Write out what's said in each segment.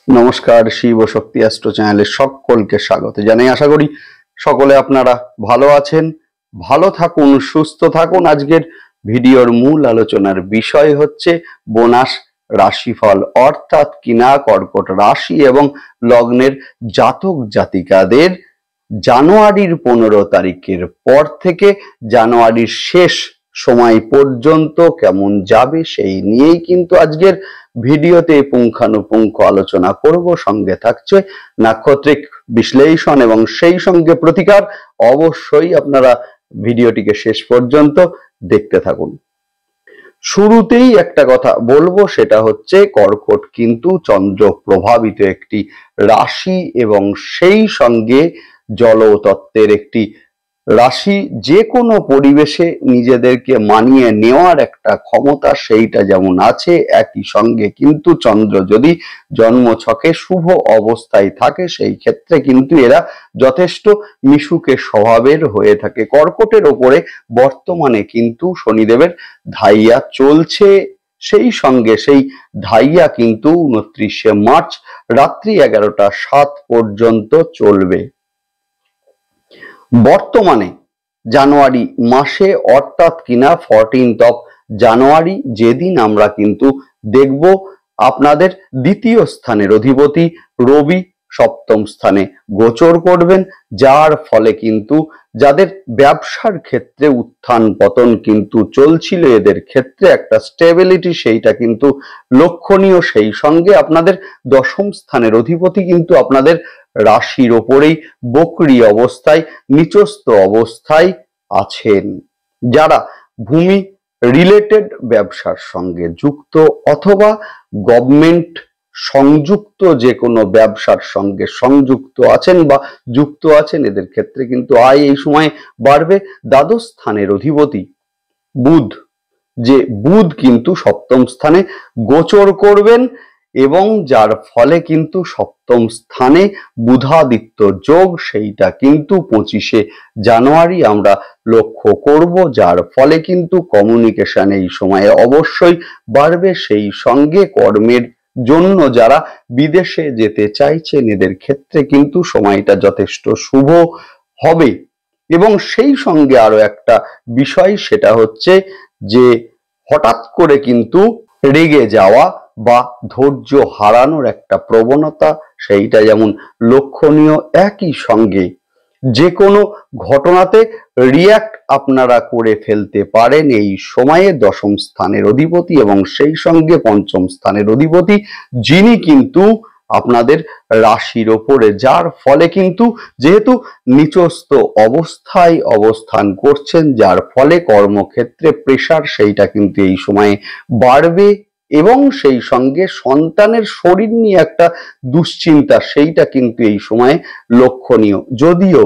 নমস্কার, শিব শক্তি অ্যাস্ট্রো চ্যানেলে সকলকে স্বাগত জানাই। আশা করি সকলে আপনারা ভালো আছেন, ভালো থাকুন, সুস্থ থাকুন। আজকের ভিডিওর মূল আলোচনার বিষয় হচ্ছে বোনাস রাশিফল, অর্থাৎ কিনা কর্কট রাশি এবং লগ্নের জাতক জাতিকাদের জানুয়ারির 15 তারিখের পর থেকে জানুয়ারির শেষ সময় পর্যন্ত কেমন যাবে সেই নিয়েই কিন্তু আজকের ভিডিওতে পুঙ্খানুপুঙ্খ আলোচনা করব। সঙ্গে থাকছে নাক্ষত্রিক বিশ্লেষণ এবং সেই সঙ্গে প্রতিকার। অবশ্যই আপনারা ভিডিওটিকে শেষ পর্যন্ত দেখতে থাকুন। শুরুতেই একটা কথা বলবো, সেটা হচ্ছে কর্কট কিন্তু চন্দ্র প্রভাবিত একটি রাশি এবং সেই সঙ্গে জলতত্ত্বের একটি রাশি। যে কোনো পরিবেশে নিজেদেরকে মানিয়ে নেওয়ার একটা ক্ষমতা সেইটা যেমন আছে, একই সঙ্গে কিন্তু চন্দ্র যদি জন্মছকে শুভ অবস্থায় থাকে সেই ক্ষেত্রে কিন্তু এরা যথেষ্ট মিশুকে স্বভাবের হয়ে থাকে। কর্কটের ওপরে বর্তমানে কিন্তু শনিদেবের ধাইয়া চলছে, সেই সঙ্গে সেই ধাইয়া কিন্তু 29শে মার্চ রাত্রি 11টা 7 পর্যন্ত চলবে। বর্তমানে জানুয়ারি মাসে অর্থাৎ কিনা 14 জানুয়ারি, যেদিন আমরা কিন্তু দেখব আপনাদের দ্বিতীয় স্থানের অধিপতি রবি সপ্তম স্থানে গোচর করবেন, যার ফলে কিন্তু যাদের ব্যবসার ক্ষেত্রে উত্থান পতন কিন্তু চলছিল, এদের ক্ষেত্রে একটা স্টেবিলিটি সেইটা কিন্তু লক্ষণীয়। সেই সঙ্গে আপনাদের দশম স্থানের অধিপতি কিন্তু আপনাদের রাশির ওপরেই বক্রী অবস্থায় নিচস্থ অবস্থায় আছেন। যারা ভূমি রিলেটেড ব্যবসার সঙ্গে যুক্ত অথবা গভর্নমেন্ট সংযুক্ত যে কোনো ব্যবসার সঙ্গে সংযুক্ত আছেন বা যুক্ত আছেন, এদের ক্ষেত্রে কিন্তু আয় এই সময় বাড়বে। দ্বাদশ স্থানের অধিপতি বুধ, যে বুধ কিন্তু সপ্তম স্থানে গোচর করবেন এবং যার ফলে কিন্তু সপ্তম স্থানে বুধাদিত্য যোগ সেইটা কিন্তু 25শে জানুয়ারি আমরা লক্ষ্য করব, যার ফলে কিন্তু কমিউনিকেশন এই সময়ে অবশ্যই বাড়বে। সেই সঙ্গে কর্মের জন্য যারা বিদেশে যেতে চাইছেন এদের ক্ষেত্রে কিন্তু সময়টা যথেষ্ট শুভ হবে। এবং সেই সঙ্গে আরো একটা বিষয়, সেটা হচ্ছে যে হঠাৎ করে কিন্তু রেগে যাওয়া বা ধৈর্য হারানোর একটা প্রবণতা সেইটা যেমন লক্ষণীয়। একই সঙ্গে যে কোনো ঘটনাতে রিয়াক্ট আপনারা করে ফেলতে পারেন এই সময়ে দশম স্থানের অধিপতি এবং সেই সঙ্গে পঞ্চম স্থানের অধিপতি, যিনি কিন্তু আপনাদের রাশির ওপরে, যার ফলে কিন্তু যেহেতু নিচস্থ অবস্থায় অবস্থান করছেন, যার ফলে কর্মক্ষেত্রে প্রেসার সেইটা কিন্তু এই সময়ে বাড়বে এবং সেই সঙ্গে সন্তানের শরীর নিয়ে একটা দুশ্চিন্তা সেইটা কিন্তু এই সময়ে লক্ষণীয়। যদিও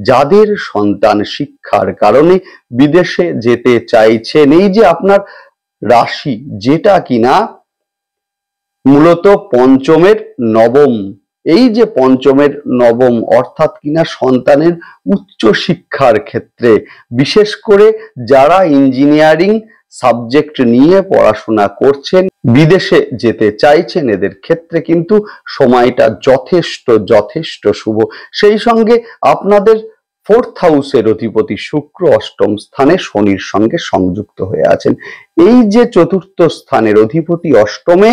যাদের সন্তান শিক্ষার কারণে বিদেশে যেতে চাইছেন, এই যে আপনার রাশি যেটা কিনা মূলত পঞ্চমের নবম, এই যে পঞ্চমের নবম অর্থাৎ কিনা সন্তানের উচ্চ শিক্ষার ক্ষেত্রে, বিশেষ করে যারা ইঞ্জিনিয়ারিং সাবজেক্ট নিয়ে পড়াশোনা করছেন বিদেশে যেতে চাইছেন, এদের ক্ষেত্রে কিন্তু সময়টা যথেষ্ট শুভ। সেই সঙ্গে আপনাদের 4th হাউসের অধিপতি শুক্র অষ্টম স্থানে শনির সঙ্গে সংযুক্ত হয়ে আছেন। এই যে চতুর্থ স্থানের অধিপতি অষ্টমে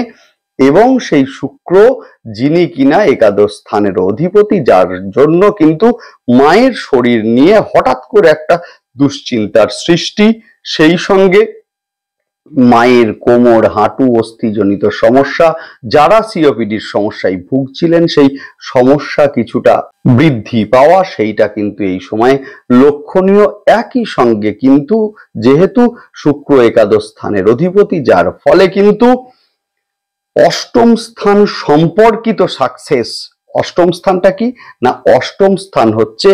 এবং সেই শুক্র যিনি কিনা একাদশ স্থানের অধিপতি, যার জন্য কিন্তু মায়ের শরীর নিয়ে হঠাৎ করে একটা দুশ্চিন্তার সৃষ্টি। সেই সঙ্গে মায়ের কোমর হাঁটু অস্থিজনিত সমস্যা, যারা সিওপিডির সমস্যায় ভুগছিলেন সেই সমস্যা কিছুটা বৃদ্ধি পাওয়া সেইটা কিন্তু এই সময় লক্ষণীয়। একই সঙ্গে কিন্তু যেহেতু শুক্র একাদশ স্থানের অধিপতি, যার ফলে কিন্তু অষ্টম স্থান সম্পর্কিত সাকসেস। অষ্টম স্থানটা কি না, অষ্টম স্থান হচ্ছে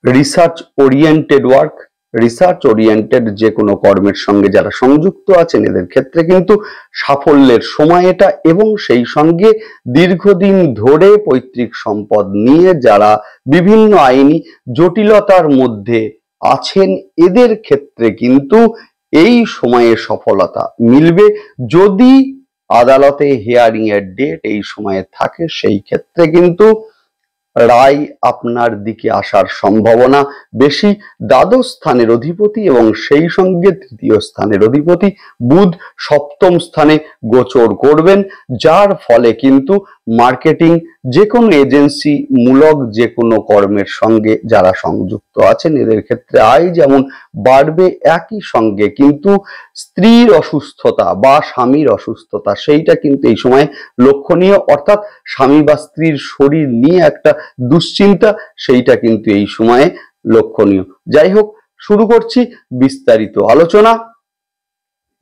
research oriented work, research oriented যে কোনো কর্মের সঙ্গে যারা সংযুক্ত আছেন এদের ক্ষেত্রে কিন্তু সাফল্যের সময় এটা। এবং সেই সঙ্গে দীর্ঘদিন ধরে পৈতৃক সম্পদ নিয়ে যারা বিভিন্ন আইনি জটিলতার মধ্যে আছেন, এদের ক্ষেত্রে কিন্তু এই সময়ে সফলতা মিলবে। যদি আদালতে হিয়ারিং এর ডেট এই সময়ে থাকে, সেই ক্ষেত্রে কিন্তু রায় আপনার দিকে আসার সম্ভাবনা বেশি। দ্বাদশ স্থানের অধিপতি এবং সেই সঙ্গে তৃতীয় স্থানের অধিপতি বুধ সপ্তম স্থানে গোচর করবেন, যার ফলে কিন্তু মার্কেটিং যে কোনো এজেন্সি মূলক যে কোনো কর্মের সঙ্গে যারা সংযুক্ত আছেন এদের ক্ষেত্রে আয় যেমন বাড়বে, একই সঙ্গে কিন্তু স্ত্রীর অসুস্থতা বা স্বামীর অসুস্থতা সেইটা কিন্তু এই সময় লক্ষণীয়, অর্থাৎ স্বামী বা স্ত্রীর শরীর নিয়ে একটা দুশ্চিন্তা সেইটা কিন্তু এই সময়ে লক্ষণীয়। যাই হোক, শুরু করছি বিস্তারিত আলোচনা।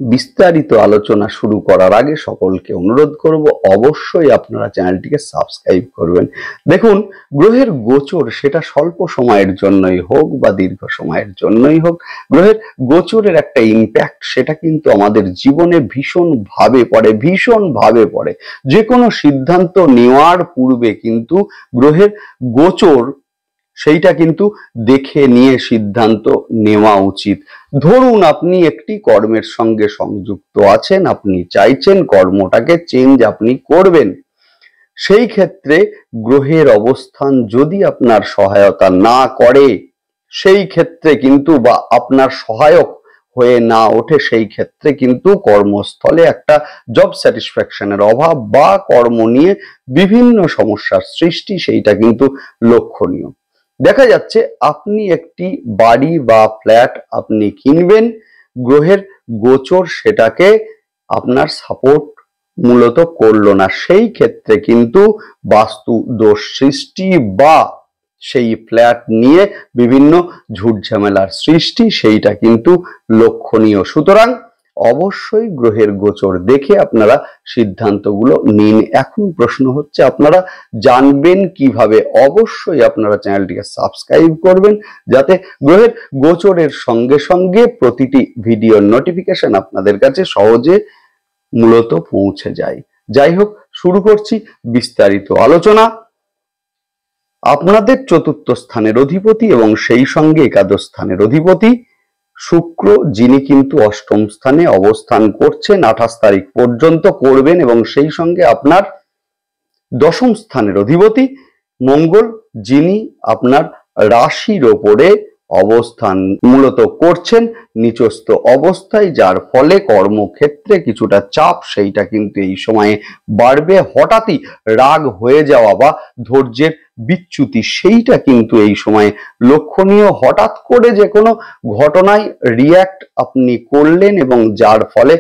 বিস্তারিত আলোচনা শুরু করার আগে সকলকে অনুরোধ করব অবশ্যই আপনারা চ্যানেলটিকে সাবস্ক্রাইব করবেন। দেখুন, গ্রহের গোচর সেটা স্বল্প সময়ের জন্যই হোক বা দীর্ঘ সময়ের জন্যই হোক, গ্রহের গোচরের একটা ইম্প্যাক্ট সেটা কিন্তু আমাদের জীবনে ভীষণভাবে পড়ে। যে কোনো সিদ্ধান্ত নেওয়ার পূর্বে কিন্তু গ্রহের গোচর সেইটা কিন্তু দেখে নিয়ে সিদ্ধান্ত নেওয়া উচিত। ধরুন আপনি একটি কর্মের সঙ্গে সংযুক্ত আছেন, আপনি চাইছেন কর্মটাকে চেঞ্জ আপনি করবেন, সেই ক্ষেত্রে গ্রহের অবস্থান যদি আপনার সহায়তা না করে, সেই ক্ষেত্রে কিন্তু বা আপনার সহায়ক হয়ে না ওঠে, সেই ক্ষেত্রে কিন্তু কর্মস্থলে একটা জব স্যাটিসফ্যাকশনের অভাব বা কর্ম নিয়ে বিভিন্ন সমস্যার সৃষ্টি সেইটা কিন্তু লক্ষণীয়। দেখা যাচ্ছে আপনি একটি বাড়ি বা ফ্ল্যাট আপনি কিনবেন, গ্রহের গোচর সেটাকে আপনার সাপোর্ট মূলত করলো না, সেই ক্ষেত্রে কিন্তু বাস্তু দোষ সৃষ্টি বা সেই ফ্ল্যাট নিয়ে বিভিন্ন ঝুট ঝামেলার সৃষ্টি সেইটা কিন্তু লক্ষণীয়। সুতরাং অবশ্যই গ্রহের গোচর দেখে আপনারা সিদ্ধান্তগুলো নিন। এখন প্রশ্ন হচ্ছে আপনারা জানবেন কিভাবে? অবশ্যই আপনারা চ্যানেলটিকে সাবস্ক্রাইব করবেন যাতে গ্রহের গোচরের সঙ্গে সঙ্গে প্রতিটি ভিডিওর নোটিফিকেশন আপনাদের কাছে সহজে মূলত পৌঁছে যায়। যাই হোক, শুরু করছি বিস্তারিত আলোচনা। আপনাদের চতুর্থ স্থানের অধিপতি এবং সেই সঙ্গে একাদশ স্থানের অধিপতি শুক্র, যিনি কিন্তু অষ্টম স্থানে অবস্থান করছেন 28 তারিখ পর্যন্ত করবেন, এবং সেই সঙ্গে আপনার দশম স্থানের অধিপতি মঙ্গল, যিনি আপনার রাশির ওপরে অবস্থান মূলত করছেন নিচস্থ অবস্থায়, যার ফলে কর্মক্ষেত্রে কিছুটা চাপ সেইটা কিন্তু এই সময়ে বাড়বে। হঠাৎই রাগ হয়ে যাওয়া বা ধৈর্যের বিচ্যুতি সেইটা কিন্তু এই সময়ে লক্ষণীয়। হঠাৎ করে যে কোনো ঘটনায় রিয়্যাক্ট আপনি করলেন এবং যার ফলে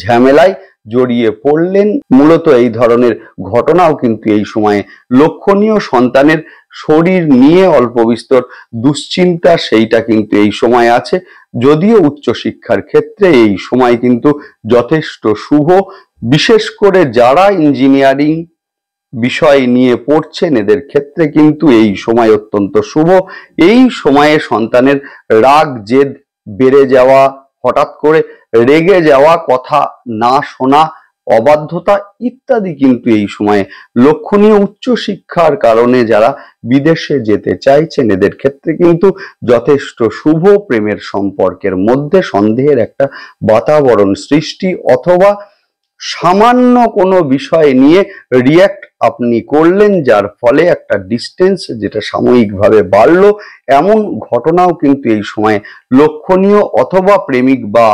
ঝামেলায় জড়িয়ে পড়লেন, মূলত এই ধরনের ঘটনাও কিন্তু এই সময়ে লক্ষণীয়। সন্তানের শরীর নিয়ে অল্প বিস্তর দুশ্চিন্তা সেইটা কিন্তু এই সময় আছে, যদিও উচ্চশিক্ষার ক্ষেত্রে এই সময় কিন্তু যথেষ্ট শুভ। বিশেষ করে যারা ইঞ্জিনিয়ারিং বিষয় নিয়ে পড়ছেন এদের ক্ষেত্রে কিন্তু এই সময় অত্যন্ত শুভ। এই সময়ে সন্তানের রাগ জেদ বেড়ে যাওয়া, হঠাৎ করে রেগে যাওয়া, কথা না শোনা, অবাধ্যতা ইত্যাদি কিন্তু এই সময়ে লক্ষণীয়। উচ্চশিক্ষার কারণে যারা বিদেশে যেতে চাইছেন এদের ক্ষেত্রে কিন্তু যথেষ্ট শুভ। প্রেমের সম্পর্কের মধ্যে সন্দেহের একটা বাতাবরণ সৃষ্টি, অথবা সামান্য কোনো বিষয় নিয়ে রিয়্যাক্ট আপনি করলেন যার ফলে একটা ডিস্টেন্স যেটা সাময়িকভাবে বাড়লো, এমন ঘটনাও কিন্তু এই সময়ে লক্ষণীয়। অথবা প্রেমিক বা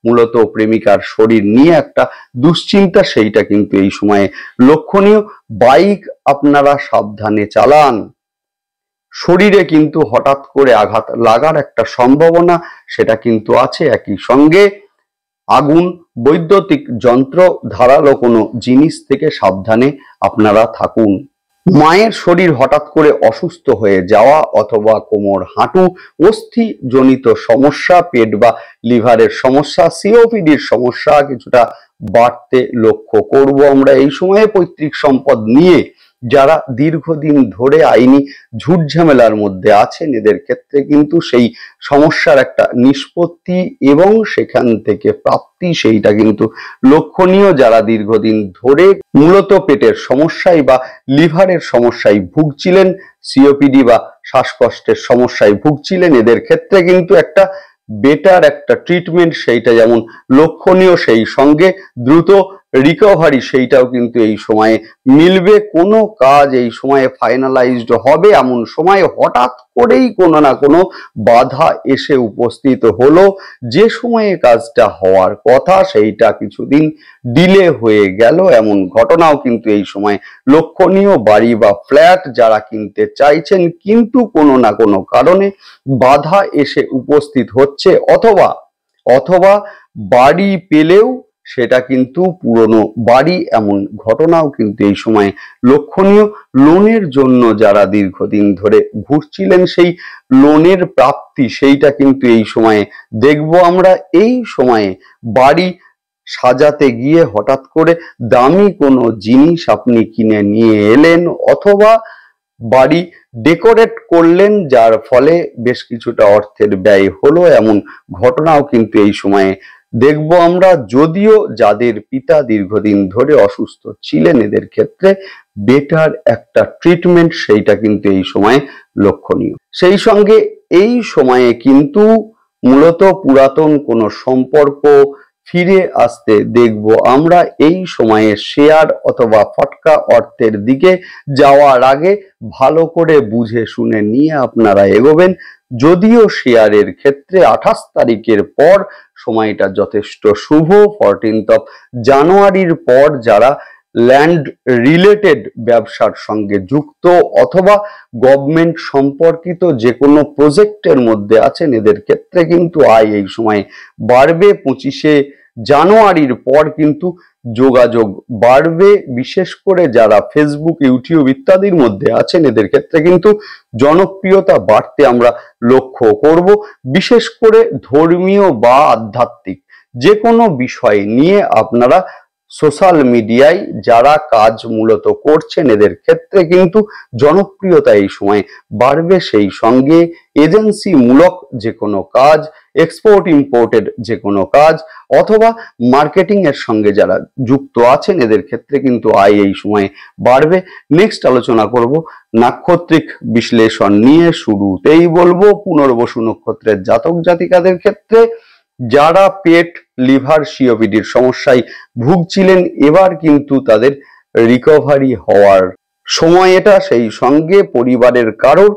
মূলত প্রেমিকার শরীর নিয়ে একটা দুশ্চিন্তা সেইটা কিন্তু এই সময়ে লক্ষণীয়। বাইক আপনারা সাবধানে চালান, শরীরে কিন্তু হঠাৎ করে আঘাত লাগার একটা সম্ভাবনা সেটা কিন্তু আছে। একই সঙ্গে আগুন, বৈদ্যুতিক যন্ত্র, ধারালো কোনো জিনিস থেকে সাবধানে আপনারা থাকুন। মায়ের শরীর হঠাৎ করে অসুস্থ হয়ে যাওয়া অথবা কোমর, হাঁটু, অস্থি জনিত সমস্যা, পেট বা লিভারের সমস্যা, সিওপিডির সমস্যা কিছুটা বাড়তে লক্ষ্য করব আমরা এই সময়ে। পৈতৃক সম্পদ নিয়ে যারা দীর্ঘদিন ধরে আইনি ঝুট ঝামেলার মধ্যে আছেন এদের ক্ষেত্রে কিন্তু সেই সমস্যার একটা নিষ্পত্তি এবং সেখান থেকে প্রাপ্তি সেইটা কিন্তু লক্ষণীয়। যারা দীর্ঘদিন ধরে মূলত পেটের সমস্যায় বা লিভারের সমস্যায় ভুগছিলেন, সিওপিডি বা শ্বাসকষ্টের সমস্যায় ভুগছিলেন, এদের ক্ষেত্রে কিন্তু একটা বেটার একটা ট্রিটমেন্ট সেইটা যেমন লক্ষণীয়, সেই সঙ্গে দ্রুত রিকভারি সেইটাও কিন্তু এই সময়ে মিলবে। কোনো কাজ এই সময়ে ফাইনালাইজড হবে এমন সময় হঠাৎ করেই কোনো না কোনো বাধা এসে উপস্থিত হলো। যে সময়ে কাজটা হওয়ার কথা সেইটা কিছুদিন ডিলে হয়ে গেল, এমন ঘটনাও কিন্তু এই সময় লক্ষণীয়। বাড়ি বা ফ্ল্যাট যারা কিনতে চাইছেন কিন্তু কোনো না কোনো কারণে বাধা এসে উপস্থিত হচ্ছে, অথবা বাড়ি পেলেও সেটা কিন্তু পুরনো বাড়ি, এমন ঘটনাও কিন্তু এই সময় লক্ষণীয়। লোনের জন্য যারা দীর্ঘদিন ধরে ঘুরছিলেন সেই লোনের প্রাপ্তি সেইটা কিন্তু এই সময়ে দেখবো আমরা। এই সময়ে বাড়ি সাজাতে গিয়ে হঠাৎ করে দামি কোনো জিনিস আপনি কিনে নিয়ে এলেন, অথবা বাড়ি ডেকোরেট করলেন যার ফলে বেশ কিছুটা অর্থের ব্যয় হলো, এমন ঘটনাও কিন্তু এই সময়ে দেখব আমরা। যদিও যাদের পিতা দীর্ঘদিন ধরে অসুস্থ ছিলেন এদের ক্ষেত্রে বেটার একটা ট্রিটমেন্ট সেইটা কিন্তু এই সময়ে লক্ষণীয়। সেই সঙ্গে এই সময়ে কিন্তু মূলত পুরাতন কোনো সম্পর্ক ফিরে আসতে দেখব আমরা। এই সময়ে শেয়ার অথবা ফটকা অর্থের দিকে যাওয়ার আগে ভালো করে বুঝে শুনে নিয়ে আপনারা এগোবেন। যদিও শেয়ারের ক্ষেত্রে 28 তারিখের পর সময়টা যথেষ্ট শুভ। 14 জানুয়ারির পর যারা ল্যান্ড রিলেটেড ব্যবসার সঙ্গে যুক্ত অথবা গভর্নমেন্ট সম্পর্কিত যে কোনো প্রজেক্টের মধ্যে আছেন এদের ক্ষেত্রে কিন্তু আয় এই সময় বাড়বে। 25 জানুয়ারির পর কিন্তু যোগাযোগ বাড়বে। বিশেষ করে যারা ফেসবুক, ইউটিউব ইত্যাদির মধ্যে আছেন এদের ক্ষেত্রে কিন্তু জনপ্রিয়তা বাড়তে আমরা লক্ষ্য করব। বিশেষ করে ধর্মীয় বা আধ্যাত্মিক যে কোনো বিষয় নিয়ে আপনারা সোশ্যাল মিডিয়ায় যারা কাজ মূলত করছেন এদের ক্ষেত্রে কিন্তু জনপ্রিয়তা এই সময় বাড়বে। সেই সঙ্গে এজেন্সি মূলক যে কোনো কাজ, এক্সপোর্ট ইম্পোর্টেড যে কোনো কাজ অথবা মার্কেটিং এর সঙ্গে যারা যুক্ত আছেন এদের ক্ষেত্রে কিন্তু আয় এই সময় বাড়বে। নেক্সট আলোচনা করব নাক্ষত্রিক বিশ্লেষণ নিয়ে। শুরুতেই বলবো পুনর্বসু নক্ষত্রের জাতক জাতিকাদের ক্ষেত্রে যারা পেট, লিভার, সিওপিডির সমস্যায় ভুগছিলেন এবার কিন্তু তাদের রিকভারি হওয়ার সময় এটা। সেই সঙ্গে পরিবারের কারোর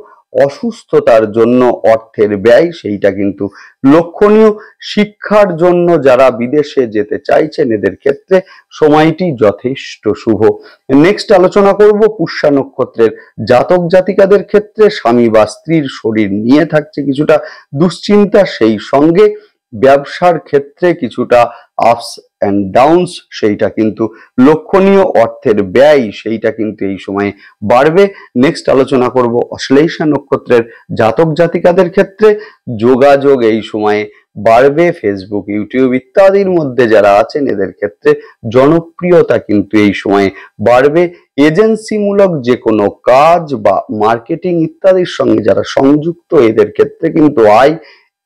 অসুস্থতার জন্য অর্থের ব্যয় সেইটা কিন্তু লক্ষণীয়। শিক্ষার জন্য যারা বিদেশে যেতে চাইছেন এদের ক্ষেত্রে সময়টি যথেষ্ট শুভ। নেক্সট আলোচনা করব পুষ্যা নক্ষত্রের জাতক জাতিকাদের ক্ষেত্রে স্বামী বা স্ত্রীর শরীর নিয়ে থাকছে কিছুটা দুশ্চিন্তা। সেই সঙ্গে ব্যবসার ক্ষেত্রে কিছুটা আপস এন্ড ডাউনস সেইটা কিন্তু লক্ষণীয়। অর্থের ব্যয় সেইটা কিন্তু এই সময়ে বাড়বে। নেক্সট আলোচনা করব অশ্লেষা নক্ষত্রের জাতক জাতিকাদের ক্ষেত্রে যোগাযোগ এই সময়ে বাড়বে। ফেসবুক, ইউটিউব ইত্যাদির মধ্যে যারা আছেন এদের ক্ষেত্রে জনপ্রিয়তা কিন্তু এই সময়ে বাড়বে। এজেন্সিমূলক যে কোনো কাজ বা মার্কেটিং ইত্যাদির সঙ্গে যারা সংযুক্ত এদের ক্ষেত্রে কিন্তু আয়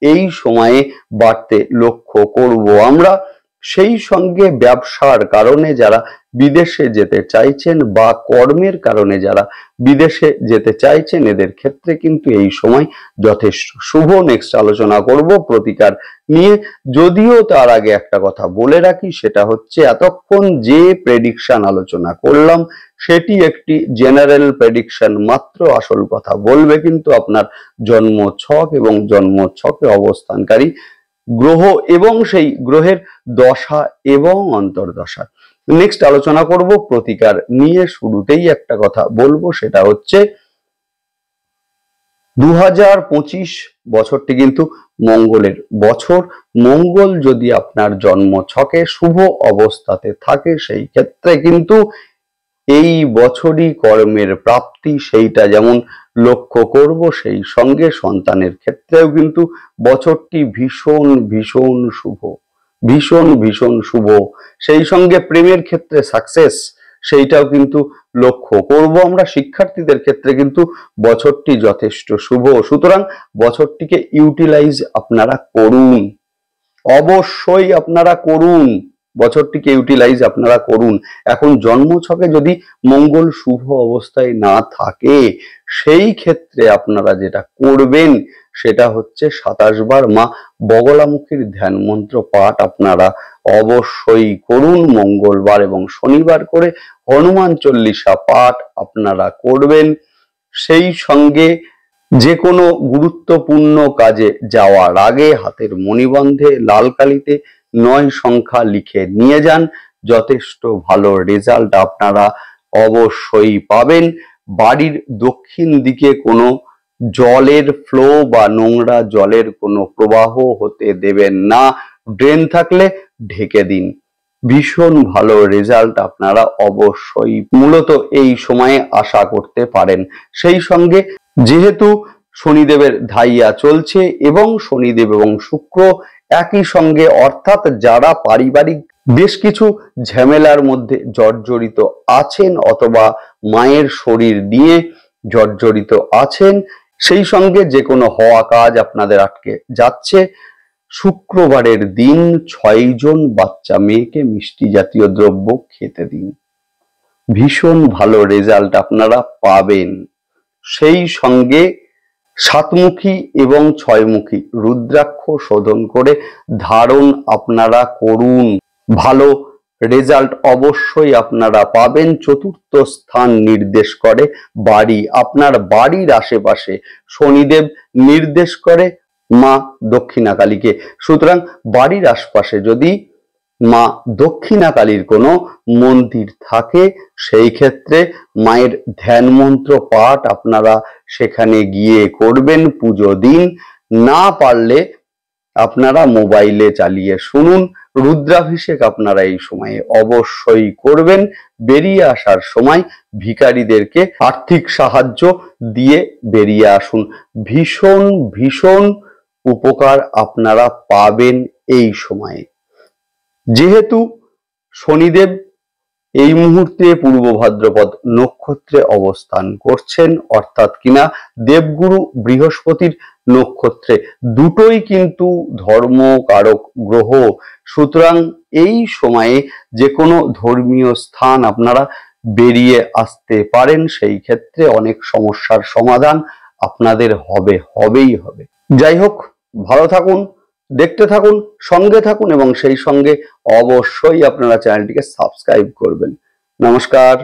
এই সময়ে বাড়তে লক্ষ্য করব আমরা। সেই সঙ্গে ব্যবসার কারণে যারা বিদেশে যেতে চাইছেন বা কর্মের কারণে যারা বিদেশে যেতে চাইছেন এদের ক্ষেত্রে কিন্তু এই সময় যথেষ্ট শুভ। নেক্সট আলোচনা করব প্রতিকার নিয়ে। যদিও তার আগে একটা কথা বলে রাখি, সেটা হচ্ছে এতক্ষণ যে প্রেডিকশন আলোচনা করলাম সেটি একটি জেনারেল প্রেডিকশন মাত্র। আসল কথা বলবে কিন্তু আপনার জন্ম ছক এবং জন্ম ছকে অবস্থানকারী গ্রহ এবং সেই গ্রহের দশা এবং অন্তর্দশা। নেক্সট আলোচনা করব প্রতিকার নিয়ে। শুরুতেই একটা কথা বলবো, সেটা হচ্ছে 2025 বছরটি কিন্তু মঙ্গলের বছর। মঙ্গল যদি আপনার জন্ম ছকে শুভ অবস্থাতে থাকে সেই ক্ষেত্রে কিন্তু এই বছরই কর্মের প্রাপ্তি সেইটা যেমন লক্ষ্য করব, সেই সঙ্গে সন্তানের ক্ষেত্রেও কিন্তু বছরটি ভীষণ ভীষণ শুভ, ভীষণ ভীষণ শুভ। সেই সঙ্গে প্রেমের ক্ষেত্রে সাকসেস সেইটাও কিন্তু লক্ষ্য করব আমরা। শিক্ষার্থীদের ক্ষেত্রে কিন্তু বছরটি যথেষ্ট শুভ। সুতরাং বছরটিকে ইউটিলাইজ আপনারা করুন, অবশ্যই আপনারা করুন। বছরটিকে ইউটিলাইজ আপনারা করুন। এখন জন্মছকে যদি মঙ্গল শুভ অবস্থায় না থাকে, সেই ক্ষেত্রে আপনারা যেটা করবেন সেটা হচ্ছে 27 বার মা বগলামুখীর ধ্যান মন্ত্র পাঠ আপনারা অবশ্যই করুন। মঙ্গলবার এবং শনিবার করে হনুমান চল্লিশা পাঠ আপনারা করবেন। সেই সঙ্গে যে কোনো গুরুত্বপূর্ণ কাজে যাওয়ার আগে হাতের মণিবন্ধে লাল কালিতে 9 সংখ্যা লিখে নিয়ে যান। যথেষ্ট ভালো রেজাল্ট আপনারা অবশ্যই পাবেন। বাড়ির দক্ষিণ দিকে কোনো জলের ফ্লো বা নোংরা জলের কোনো প্রবাহ হতে দেবেন না। ড্রেন থাকলে ঢেকে দিন। ভীষণ ভালো রেজাল্ট আপনারা অবশ্যই মূলত এই সময়ে আশা করতে পারেন। সেই সঙ্গে যেহেতু শনিদেবের ধাইয়া চলছে এবং শনিদেব এবং শুক্র একই সঙ্গে, অর্থাৎ যারা পারিবারিক বেশ কিছু ঝামেলার মধ্যে জর্জরিত আছেন অথবা মায়ের শরীর নিয়ে জর্জরিত আছেন, সেই সঙ্গে যে কোনো হওয়া কাজ আপনাদের আটকে যাচ্ছে, শুক্রবারের দিন 6 জন বাচ্চা মেয়েকে মিষ্টি জাতীয় দ্রব্য খেতে দিন। ভীষণ ভালো রেজাল্ট আপনারা পাবেন। সেই সঙ্গে 7মুখী এবং 6মুখী রুদ্রাক্ষ শোধন করে ধারণ আপনারা করুন। ভালো রেজাল্ট অবশ্যই আপনারা পাবেন। চতুর্থ স্থান নির্দেশ করে বাড়ি। আপনার বাড়ির আশেপাশে শনিদেব নির্দেশ করে মা দক্ষিণাকালীকে। সুতরাং বাড়ির আশপাশে যদি মা দক্ষিণাকালীর কোনো মন্দির থাকে, সেই ক্ষেত্রে মায়ের ধ্যান মন্ত্র পাঠ আপনারা সেখানে গিয়ে করবেন, পুজো দিন। না পারলে আপনারা মোবাইলে চালিয়ে শুনুন। রুদ্রাভিষেক আপনারা এই সময়ে অবশ্যই করবেন। বেরিয়ে আসার সময় ভিখারিদেরকে আর্থিক সাহায্য দিয়ে বেরিয়ে আসুন। ভীষণ ভীষণ উপকার আপনারা পাবেন এই সময়ে। যেহেতু শনিদেব এই মুহূর্তে পূর্ব ভাদ্রপদ নক্ষত্রে অবস্থান করছেন, অর্থাৎ কিনা দেবগুরু বৃহস্পতির নক্ষত্রে, দুটোই কিন্তু ধর্মকারক গ্রহ। সুতরাং এই সময়ে যে কোনো ধর্মীয় স্থান আপনারা বেরিয়ে আসতে পারেন। সেই ক্ষেত্রে অনেক সমস্যার সমাধান আপনাদের হবেই হবে। যাই হোক, ভালো থাকুন, দেখতে থাকুন, সঙ্গে থাকুন এবং সেই সঙ্গে অবশ্যই আপনারা চ্যানেলটিকে সাবস্ক্রাইব করবেন। নমস্কার।